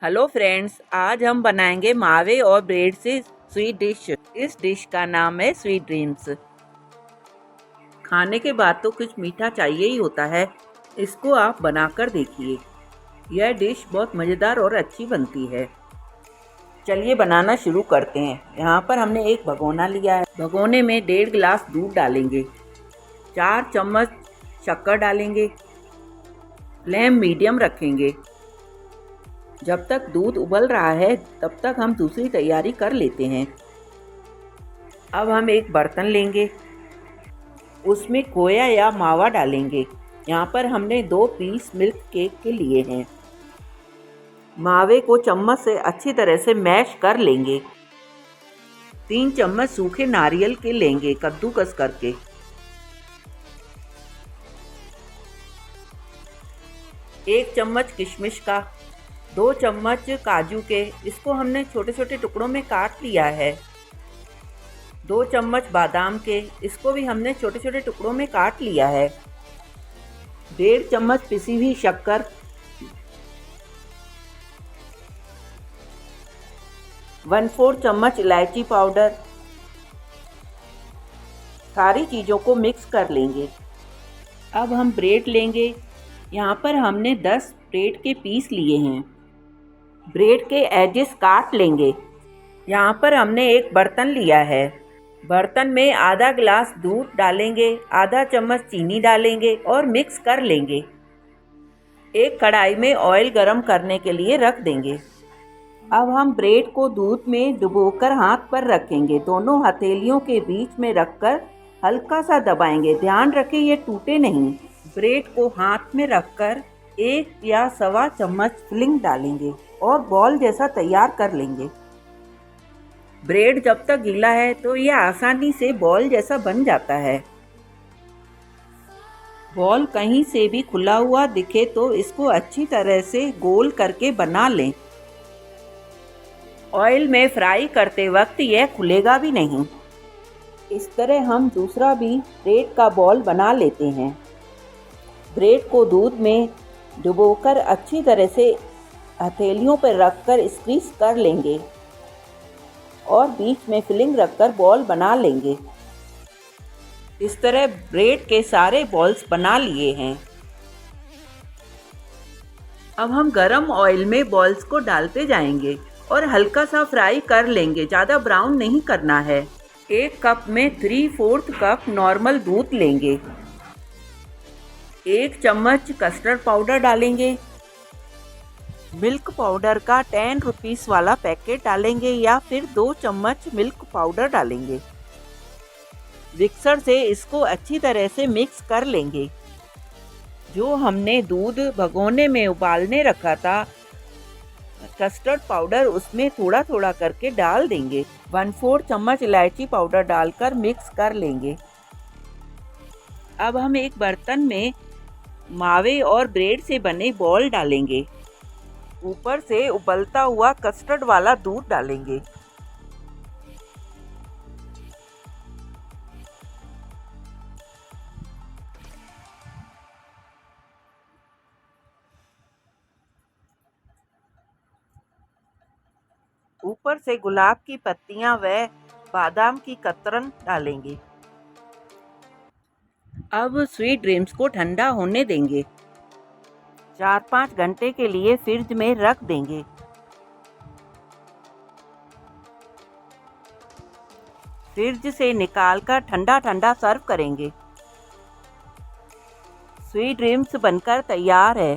Hello friends, आज हम बनाएंगे मावे और ब्रेड से स्वीट डिश। इस डिश का नाम है स्वीट ड्रीम्स। खाने के बाद तो कुछ मीठा चाहिए ही होता है। इसको आप बनाकर देखिए। यह डिश बहुत मज़ेदार और अच्छी बनती है। चलिए बनाना शुरू करते हैं। यहाँ पर हमने एक भगोना लिया है। भगोने में 1.5 गिलास दूध डालेंगे। 4 चम्मच शक्कर डालेंगे। फ्लेम मीडियम रखेंगे। जब तक दूध उबल रहा है तब तक हम दूसरी तैयारी कर लेते हैं। अब हम एक बर्तन लेंगे, उसमें खोया या मावा डालेंगे। यहाँ पर हमने 2 पीस मिल्क केक के लिए हैं। मावे को चम्मच से अच्छी तरह से मैश कर लेंगे। 3 चम्मच सूखे नारियल के लेंगे कद्दूकस करके। 1 चम्मच किशमिश का, 2 चम्मच काजू के, इसको हमने छोटे छोटे टुकड़ों में काट लिया है। 2 चम्मच बादाम के, इसको भी हमने छोटे छोटे टुकड़ों में काट लिया है। 1.5 चम्मच पिसी हुई शक्कर, 1/4 चम्मच इलायची पाउडर। सारी चीज़ों को मिक्स कर लेंगे। अब हम ब्रेड लेंगे। यहाँ पर हमने 10 ब्रेड के पीस लिए हैं। ब्रेड के एजेस काट लेंगे। यहाँ पर हमने एक बर्तन लिया है। बर्तन में आधा गिलास दूध डालेंगे, आधा चम्मच चीनी डालेंगे और मिक्स कर लेंगे। एक कढ़ाई में ऑयल गरम करने के लिए रख देंगे। अब हम ब्रेड को दूध में डुबोकर हाथ पर रखेंगे। दोनों हथेलियों के बीच में रखकर हल्का सा दबाएंगे। ध्यान रखें ये टूटे नहीं। ब्रेड को हाथ में रखकर 1 या 1.25 चम्मच फिलिंग डालेंगे और बॉल जैसा तैयार कर लेंगे। ब्रेड जब तक गीला है तो यह आसानी से बॉल जैसा बन जाता है। बॉल कहीं से भी खुला हुआ दिखे तो इसको अच्छी तरह से गोल करके बना लें। ऑयल में फ्राई करते वक्त यह खुलेगा भी नहीं। इस तरह हम दूसरा भी ब्रेड का बॉल बना लेते हैं। ब्रेड को दूध में डुबोकर अच्छी तरह से हथेलियों पर रखकर स्क्वीज कर लेंगे और बीच में फिलिंग रखकर बॉल बना लेंगे। इस तरह ब्रेड के सारे बॉल्स बना लिए हैं। अब हम गरम ऑयल में बॉल्स को डालते जाएंगे और हल्का सा फ्राई कर लेंगे। ज़्यादा ब्राउन नहीं करना है। 1 कप में 3/4 कप नॉर्मल दूध लेंगे। 1 चम्मच कस्टर्ड पाउडर डालेंगे। मिल्क पाउडर का 10 रुपीस वाला पैकेट डालेंगे या फिर 2 चम्मच मिल्क पाउडर डालेंगे। मिक्सर से इसको अच्छी तरह से मिक्स कर लेंगे। जो हमने दूध भगोने में उबालने रखा था, कस्टर्ड पाउडर उसमें थोड़ा थोड़ा करके डाल देंगे। 1/4 चम्मच इलायची पाउडर डालकर मिक्स कर लेंगे। अब हम एक बर्तन में मावे और ब्रेड से बने बॉल डालेंगे। ऊपर से उबलता हुआ कस्टर्ड वाला दूध डालेंगे। ऊपर से गुलाब की पत्तियां व बादाम की कतरन डालेंगे। अब स्वीट ड्रीम्स को ठंडा होने देंगे। 4-5 घंटे के लिए फ्रिज में रख देंगे। फ्रिज से निकालकर ठंडा ठंडा सर्व करेंगे। स्वीट ड्रीम्स बनकर तैयार है।